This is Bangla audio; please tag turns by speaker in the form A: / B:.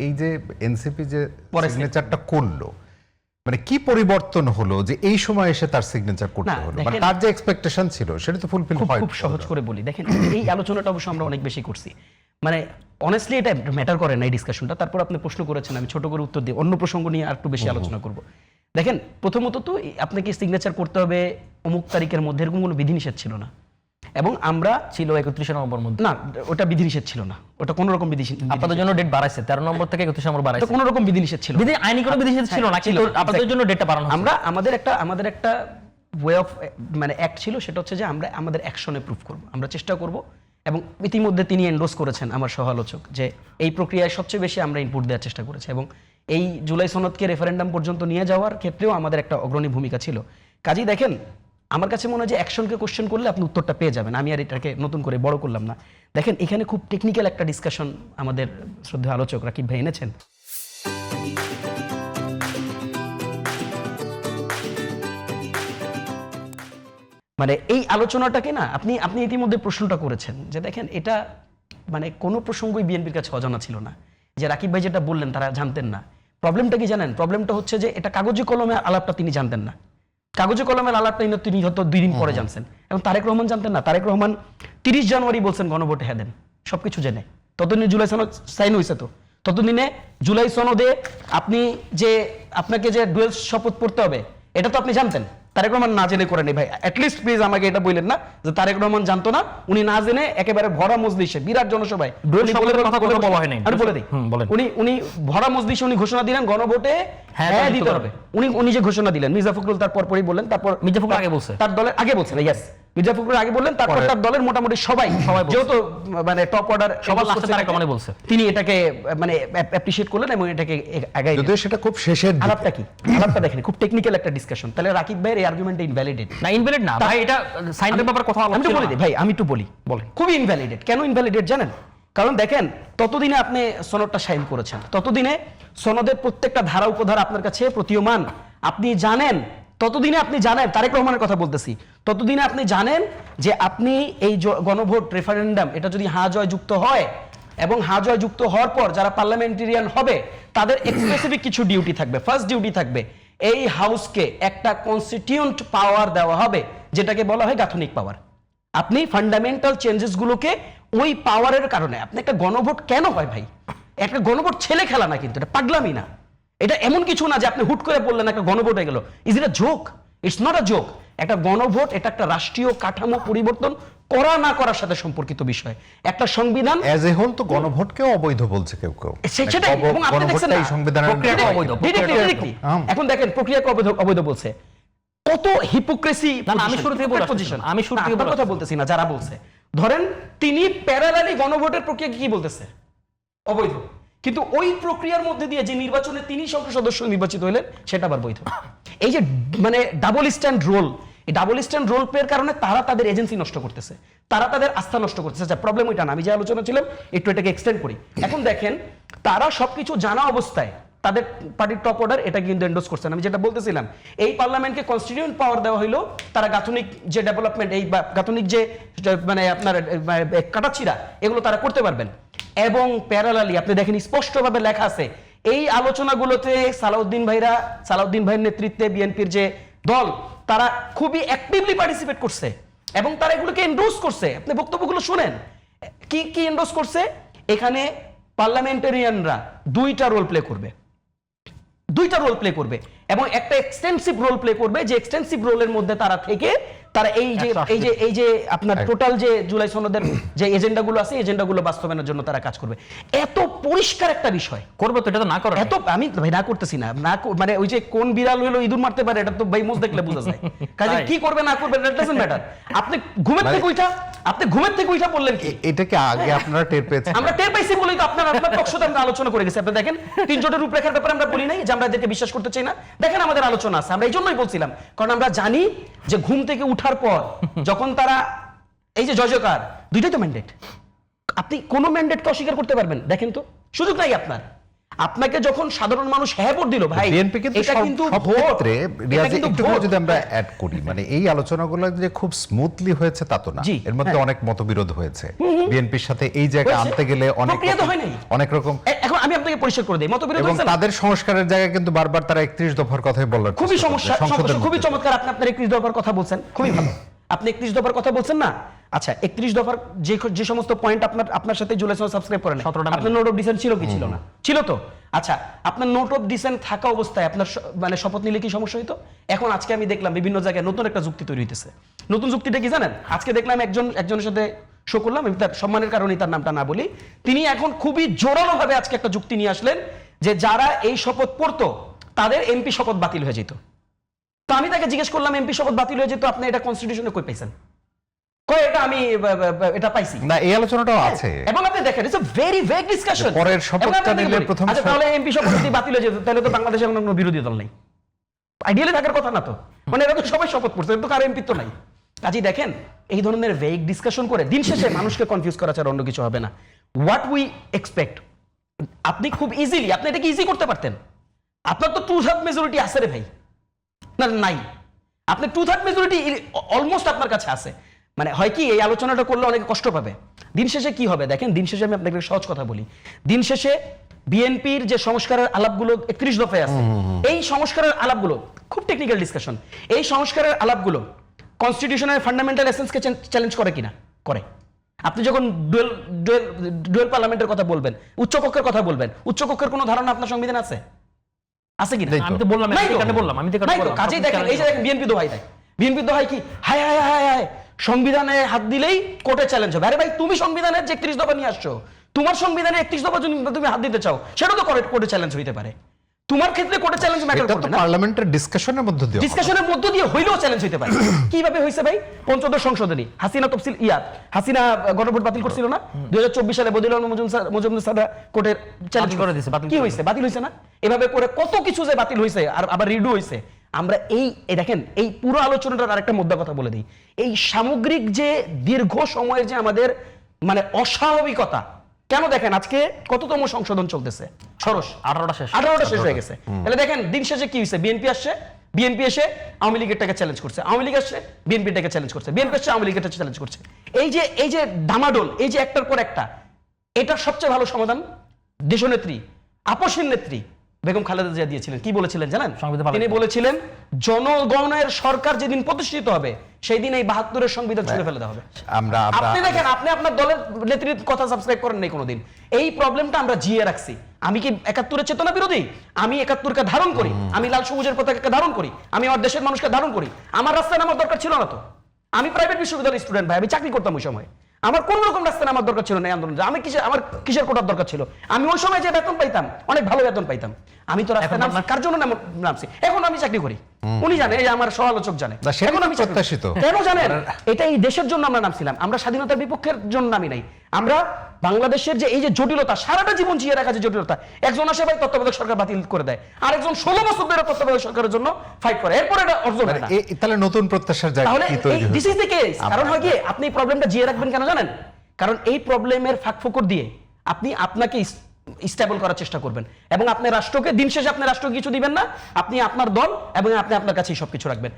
A: এই যে এনসিপি যে সিগনেচারটা করলো, মানে কি পরিবর্তন হলো যে এই সময় এসে তার সিগনেচার করতে হলো? মানে তার যে এক্সপেকটেশন ছিল সেটা তো ফুলফিল হয়।
B: খুব সহজ করে বলি, দেখেন এই আলোচনাটা অবশ্য আমরা অনেক বেশি করছি, মানে অনেস্টলি এটা ম্যাটার করে না এই ডিসকাশনটা। তারপর আপনি প্রশ্ন করেছেন, আমি ছোট করে উত্তর দিই, অন্য প্রসঙ্গ নিয়ে আর একটু বেশি আলোচনা করব। দেখেন, প্রথমত তো আপনাকে সিগনেচার করতে হবে অমুক তারিখের মধ্যে, এরকম কোনো বিধিনিষেধ ছিল না। এবং আমরা
C: ছিল 31 নভেম্বর মধ্যে,
B: না ওটা বিধিনিষেধ ছিল না, ওটা কোনো রকম
C: আপনাদের জন্য ডেট বাড়াইছে 13 নম্বর থেকে 31 নম্বর বাড়াইছে,
B: কোনো রকম বিধিনিষেধ ছিল,
C: আইনি কোনো বিধিনিষেধ ছিল না, কিন্তু আপনাদের জন্য ডেটটা বাড়ানো হচ্ছে।
B: আমরা আমাদের একটা ওয়ে অফ মানে অ্যাক্ট ছিল, সেটা হচ্ছে যে আমরা আমাদের অ্যাকশনে প্রুফ করব, আমরা চেষ্টা করব। এবং ইতিমধ্যে তিনি এন্ডোর্স করেছেন, আমার সহ-আলোচক, যে এই প্রক্রিয়ায় সবচেয়ে বেশি আমরা ইনপুট দেওয়ার চেষ্টা করেছি এবং এই জুলাই সনদকে রেফারেন্ডাম পর্যন্ত নিয়ে যাওয়ার ক্ষেত্রেও আমাদের একটা অগ্রণী ভূমিকা ছিল। কাজেই দেখেন, আমার কাছে মনে হয় যে অ্যাকশনকে কোশ্চেন করলে আপনি উত্তরটা পেয়ে যাবেন, আমি আর এটাকে নতুন করে বড় করলাম না। দেখেন, এখানে খুব টেকনিক্যাল একটা ডিসকাশন আমাদের শ্রদ্ধেয় আলোচক রাকিব ভাই এনেছেন। মানে এই আলোচনাটাকে না আপনি ইতিমধ্যে প্রশ্নটা করেছেন যে দেখেন, এটা মানে কোনো প্রসঙ্গই বিএনপির কাছে অজানা ছিল না। যে রাকিব ভাই যেটা বললেন তারা জানতেন না। প্রবলেমটা কি জানেন? প্রবলেমটা হচ্ছে যে এটা কাগজে কলমে আলাপটা তিনি জানতেন না। কাগজে কলমের আলাপটা তিনি হয়তো 2 দিন পরে জানছেন। এবং তারেক রহমান জানতেন না। তারেক রহমান 30 জানুয়ারি বলছেন গণভোটে হ্যাঁ দেন, সবকিছু জেনে। ততদিনে জুলাই সনদ সাইন হয়েছে, তো ততদিনে জুলাই সনদে আপনি যে আপনাকে যে ডুয়েল শপথ পড়তে হবে এটা তো আপনি জানতেন। তারেক রহমান না জেনে করেনি ভাই, অ্যাটলিস্ট প্লিজ আমাকে এটা বললেন না যে তারেক রহমান জানতো না। উনি না জেনে একেবারে ভরা মজলিসে, বিরাট জনসভায় উনি ভরা মজলিসে উনি ঘোষণা দিলেন গণভোটে হ্যাঁ দিতে হবে। উনি যে ঘোষণা দিলেন, মির্জা ফখরুল তারপর পরেই বললেন, তারপর
C: মির্জা ফখরুল আগে বলছে,
B: তার দলের আগে বলছেন, ইয়েস মির্জা ফখরুল আগে বললেন, তারপর তার দলের মোটামুটি সবাই যেহেতু মানে টপ অর্ডার
C: সবার লাস্টে তারেক রহমান বলছে,
B: তিনি এটাকে মানে অ্যাপ্রিশিয়েট করলেন এবং এটাকে আগাই।
A: যদিও সেটা খুব শেষের দিকে।
B: আলাপটা কি? আলাপটা দেখেন, খুব টেকনিক্যাল একটা ডিসকাশন। তাহলে রাকিব ভাইয়ের এই আর্গুমেন্টটা ইনভ্যালিডেট
C: না? ইনভ্যালিড না ভাই, এটা সাইনের ব্যাপারে কথা
B: আমি তো বলি ভাই, আমি একটু বলি, বলেন খুবই ইনভ্যালিডেট। কেন ইনভ্যালিডেট জানেন? কারণ দেখেন, ততদিনে আপনি সনদটা সাইন করেছেন, ততদিনে সনদের প্রত্যেকটা ধারা উপধারা আপনার কাছে প্রতীয়মান, আপনি জানেন। ততদিনে আপনি জানেন, তারেক রহমানের কথা বলতেছি, ততদিনে আপনি জানেন যে আপনি এই গণভোট রেফারেন্ডাম এটা যদি হা জয় যুক্ত হয় এবং হা জয় যুক্ত হওয়ার পর যারা পার্লামেন্টেরিয়ান হবে তাদের স্পেসিফিক কিছু ডিউটি থাকবে। ফার্স্ট ডিউটি থাকবে, এই হাউসকে একটা কনস্টিটিউয়েন্ট পাওয়ার দেওয়া হবে, যেটাকে বলা হয় গাঠনিক পাওয়ার। আপনি ফান্ডামেন্টাল চেঞ্জেস গুলোকে ওই পাওয়ারের কারণে, আপনি একটা গণভোট কেন হয় ভাই? একটা গণভোট ছেলে খেলা না, কিন্তু এটা পাগলামি না, এটা এমন কিছু না যে আপনি হুট করে বললেন একটা গণভোট হয়ে গেল। Is it a joke? It's not a joke. একটা গণভোট এটা একটা রাষ্ট্রীয় কাঠামো পরিবর্তন করা না করার সাথে সম্পর্কিত বিষয়। একটা সংবিধান
A: অ্যাজ এ হোল তো গণভোটকেও অবৈধ বলছে কেউ কেউ।
B: সেটাই, এবং আপনি দেখছেন না
A: সংবিধানের
B: প্রক্রিয়াকে অবৈধ। এখন দেখেন, প্রক্রিয়াকে অবৈধ বলছে, কত হিপোক্রেসি।
C: আমি শুরু থেকে
B: কথা বলতেছি না, যারা বলছে, ধরেন তিনি প্যারালালি গণভোটের প্রক্রিয়াকে কি বলতেছে? অবৈধ। কিন্তু ওই প্রক্রিয়ার মধ্যে দিয়ে যে নির্বাচনে তিনি সংসদ সদস্য নির্বাচিত হলেন সেটা আবার বৈধ। এই যে মানে ডাবল স্ট্যান্ড রোল, এই ডাবল স্ট্যান্ড রোল প্লের কারণে তারা তাদের এজেন্সি নষ্ট করতেছে, তারা তাদের আস্থা নষ্ট করতেছে। প্রবলেম ওইটা না, আমি যে আলোচনা ছিলাম একটু এটাকে এক্সটেন্ড করি। এখন দেখেন, তারা সবকিছু জানা অবস্থায় তাদের পার্টির টপ অর্ডার এটা কিন্তু এন্ডোর্স করছেন। আমি যেটা বলতেছিলাম, এই পার্লামেন্টকে কনস্টিটিউয়েন্ট পাওয়ার দেওয়া হইলো, তারা গাঠনিক যে ডেভেলপমেন্ট, এই গাঠনিক যে মানে আপনার কাটাছিড়া, এগুলো তারা করতে পারবেন। এবং প্যারালালি আপনি দেখেন স্পষ্টভাবে লেখা আছে এই আলোচনাগুলোতে সালাউদ্দিন ভাইয়ের নেতৃত্বে বিএনপির যে দল, তারা খুবই অ্যাক্টিভলি পার্টিসিপেট করছে এবং তারা এগুলোকে এন্ডোর্স করছে। আপনি বক্তব্যগুলো শুনেন, কি কি এন্ডোর্স করছে। এখানে পার্লামেন্টারিয়ানরা 2টা রোল প্লে করবে এবং একটা এক্সটেন্সিভ রোল প্লে করবে, যে এক্সটেন্সিভ রোলের মধ্যে তারা থেকে তারা এই যে আপনার টোটাল যে জুলাই সনদের যে এজেন্ডাগুলো আছে, এজেন্ডাগুলো বাস্তবায়নের জন্য তারা কাজ করবে। এত পরিষ্কার একটা বিষয় করবে তো, এটা তো না করে এত আমি ভাই না করতেছি না, মানে ওই যে কোন বিড়াল হলো ইঁদুর মারতে পারে, এটা তো ভাই মোজ দেখলে বোঝা যায়। কাজে কি করবে না করবে ইট ডাজন্ট ম্যাটার। আপনি ঘুমের থেকে উঠা বললেন কি
A: এটাকে আগে আপনারা টের পেয়েছেন?
B: আমরা টের পাইছি বলেই তো আপনার পক্ষতে আমরা আলোচনা করে গেছি। আপনি দেখেন, 3 জোটের রূপরেখার ব্যাপারে আমরা বলি নাই যে আমরা এদেরকে বিশ্বাস করতে চাই না। দেখেন আমাদের আলোচনা আছে, আমরা এই জন্যই বলছিলাম, কারণ আমরা জানি যে ঘুম থেকে উঠার পর যখন তারা এই যে জয়জয়কার, 2টাই তো ম্যান্ডেট, আপনি কোন ম্যান্ডেটকে অস্বীকার করতে পারবেন? দেখেন তো, সুযোগ নাই আপনার। আপনাকে যখন সাধারণ মানুষ হ্যাঁ ভোট দিল ভাই,
A: বিএনপি কিন্তু
B: এটা কিন্তু
A: সব
B: ভোট,
A: ক্ষেত্রে
B: এটা
A: রিয়াজ
B: কিন্তু
A: একটু
B: ভোট।
A: যদি আমরা অ্যাড করি, মানে এই আলোচনাগুলো যে খুব স্মুথলি হয়েছে তা তো না,
B: জি,
A: এর মধ্যে অনেক মতবিরোধ হয়েছে। বিএনপির সাথে এই জায়গায়
B: হয়েছে।
A: আনতে গেলে অনেক
B: প্রক্রিয়া তো হয় নাই।
A: অনেক রকম,
B: এখন আমি আপনাকে পরিষ্কার করে দিই, মতবিরোধ
A: এবং
B: হয়েছে না?
A: তাদের সংস্কারের জায়গায় কিন্তু বারবার তারা 31 দফার কথাই বলার
B: খুবই
A: চেষ্টা করছে, সংসদের
B: খুবই
A: মধ্যে।
B: চমৎকার আপনি আপনার 31 দফার কথা বলছেন, খুবই ভালো। আপনি 31 দফার কথা বলছেন না? আচ্ছা, 31 দফার যে সমস্ত পয়েন্ট আপনার সাথে জুলাই সাবস্ক্রাইব করেন,
C: 17টা
B: আপনার নোট অফ ডিসেন্ট ছিল কি ছিল না? ছিল তো। আচ্ছা, আপনার নোট অফ ডিসেন্ট থাকা অবস্থায় আপনার মানে শপথ নিলে কি সমস্যা হইতো? এখন আজকে আমি দেখলাম বিভিন্ন জায়গায় নতুন একটা যুক্তি তৈরি হইতেছে। নতুন যুক্তিটা কি জানেন? আজকে দেখলাম একজনের সাথে শো করলাম, আমি তার সম্মানের কারণে তার নামটা না বলি, তিনি এখন খুবই জোরালো ভাবে আজকে একটা যুক্তি নিয়ে আসলেন যে যারা এই শপথ পড়তো তাদের এমপি শপথ বাতিল হয়ে যেত। তো আমি তাকে জিজ্ঞেস করলাম, এমপি শপথ বাতিল হয়ে যেত, আপনি এটা কনস্টিটিউশনে কই পাইছেন? কই এটা আমি এটা পাইছি
A: না, এই আলোচনাটাও আছে।
B: এবং আপনি দেখেন it's a very vague discussion.
A: পরের শপথটা নিলে প্রথম
B: আচ্ছা, তাহলে এমপি শপথ যদি বাতিল হয়ে যেত তাহলে তো বাংলাদেশে এখন কোনো বিরোধী দল নাই, আইডিয়ালি থাকার কথা না তো। মানে এরা তো সবাই শপথ পড়ছে, তো কারো এমপি তো নাই। কাজেই দেখেন এই ধরনের ভেগ ডিসকাশন করে দিন শেষে মানুষকে কনফিউজ করা ছাড়া অন্য কিছু হবে না। হোয়াট উই এক্সপেক্ট, আপনি খুব ইজিলি আপনি এটাকে ইজি করতে পারতেন। আপনার তো 2/3 মেজরিটি আছে রে ভাই, না নাই? আপনি 2/3 মেজরিটি অলমোস্ট আপনার কাছে আছে। মানে হয় কি, এই আলোচনাটা করলে অনেকে কষ্ট পাবে। দিন শেষে কি হবে দেখেন, দিন শেষে আমি আপনাকে সহজ কথা বলি, দিন শেষে বিএনপির যে সংস্কারের আলাপগুলো 31 দফায় আছে, এই সংস্কারের আলাপগুলো খুব টেকনিক্যাল ডিসকাশন, এই সংস্কারের আলাপগুলো কনস্টিটিউশনের ফান্ডামেন্টাল এসেন্সকে চ্যালেঞ্জ করে কিনা? করে। আপনি যখন ডুয়েল পার্লামেন্টের কথা বলবেন, উচ্চকক্ষের কথা বলবেন, উচ্চকক্ষের কোনো ধারণা আপনার সংবিধান আছে? আছে কিনা?
C: আমি তো বললাম,
B: নাই তো।
C: এই কারণে বললাম, আমি তো এই কারণে
B: নাই তো।
C: বললাম।
B: কাজেই দেখেন, এই যে দেখেন বিএনপি দোহাই দেয়, বিএনপি দোহাই কি, হায় হায় হায় হায় সংবিধানে হাত দিলেই কোর্টে চ্যালেঞ্জ হবে। আরে ভাই, তুমি সংবিধানের যে 31 দফা নিয়ে আসছো, তোমার সংবিধানে 31 দফা যদি তুমি হাত দিতে চাও, সেটা তো কোর্টে চ্যালেঞ্জ হইতে পারে। তোমার ক্ষেত্রে কোর্টে চ্যালেঞ্জ ম্যাটার
A: এটা তো
B: করবে না।
A: পার্লামেন্টের ডিসকাশনের মধ্যে দিয়ে
B: ডিসকাশনের মধ্য দিয়ে হইলেও চ্যালেঞ্জ হইতে পারে। কিভাবে হইছে ভাই? পঞ্চদশ সংশোধনী, হাসিনা তফসিল হাসিনা গণভোট বাতিল করছিল না 2024 সালে? বদিউল আলম মজুমদার স্যার কোর্টের চ্যালেঞ্জ
C: করে দিয়েছে, বাতিল
B: কি
C: করে
B: হইছে? বাতিল হইছে না? এভাবে করে কত কিছু যে বাতিল হইছে আর আবার রিডু হইছে। আমরা এই দেখেন, এই পুরো আলোচনাটার আরেকটা মুদ্রা কথা বলে দিই, এই সামগ্রিক যে দীর্ঘ সময়ের যে আমাদের মানে অস্বাভাবিকতা, কেন দেখেন আজকে কততম সংশোধন চলতেছে? ষোড়শ 18টা শেষ হয়ে গেছে। তাহলে দেখেন দিন শেষে কি হয়েছে? বিএনপি এসে আওয়ামী লীগেরটাকে চ্যালেঞ্জ করছে, আওয়ামী লীগ আসছে বিএনপিটাকে চ্যালেঞ্জ করছে, বিএনপি আসছে আওয়ামী লীগেরটাকে চ্যালেঞ্জ করছে। এই যে ডামাডোল, এই যে একটার পর একটা, এটার সবচেয়ে ভালো সমাধান দেশনেত্রী, আপসীন নেত্রী বেগম খালেদা জিয়া দিয়েছিলেন। কি বলেছিলেন জানেন? তিনি বলেছিলেন জনগণের সরকার যেদিন প্রতিষ্ঠিত হবে সেই দিন এই 72-এর সংবিধান ছুঁড়ে ফেলে দেওয়া হবে। আপনি দেখেন, আপনি আপনার দলের নেত্রীর কথা সাবস্ক্রাইব করেন নাই কোনোদিন। এই প্রবলেমটা আমরা জিয়ে রাখছি। আমি কি 71-এর চেতনা বিরোধী? আমি 71-কে ধারণ করি, আমি লাল সবুজের পতাকাকে ধারণ করি, আমি আমার দেশের মানুষকে ধারণ করি। আমার রাস্তায় নামার দরকার ছিল না তো। আমি প্রাইভেট বিশ্ববিদ্যালয়ের স্টুডেন্ট ভাই, আমি চাকরি করতাম ওই সময়। আমার কোন রকম রাস্তায় নামার দরকার ছিল না এই আন্দোলন। আমার কিসের কোটার দরকার ছিল? আমি ওই সময় যে বেতন পাইতাম, অনেক ভালো বেতন পাইতাম, আমি তো রাস্তায় নামছি কার জন্য নামছি? এখন আমি চাকরি করি, উনি জানে, এই আমার সমালোচক জানে। এখন আমি
A: প্রত্যাশিত
B: কেন জানেন? এটা এই দেশের জন্য আমরা নামছিলাম, আমরা স্বাধীনতার বিপক্ষের জন্য নামি নাই। আমরা বাংলাদেশের যে এই যে জটিলতা, সারাটা জীবন জিয়ে রাখা যে জটিলতা, একজন আসে ভাই তত্ত্বাবধায়ক সরকার বাতিল করে দেয়, আর একজন 16 বছর ধরে তত্ত্বাবধায়ক সরকারের জন্য ফাইট করে, এরপর এটা অর্জন হয় না।
A: তাহলে নতুন প্রত্যাশার জায়গা
B: তাহলে
A: কি তৈরি
B: দিস ইজ দ্য কেস। কারণ হয় কি, আপনি এই প্রবলেমটা জিয়ে রাখবেন কেন জানেন? কারণ এই প্রবলেমের ফাঁকফোকর দিয়ে আপনি আপনাকে স্টেবল করার চেষ্টা করবেন, এবং আপনি রাষ্ট্রকে দিন শেষে আপনি রাষ্ট্রকে কিছু দিবেন না, আপনি আপনার দল এবং আপনি আপনার কাছেই সবকিছু রাখবেন।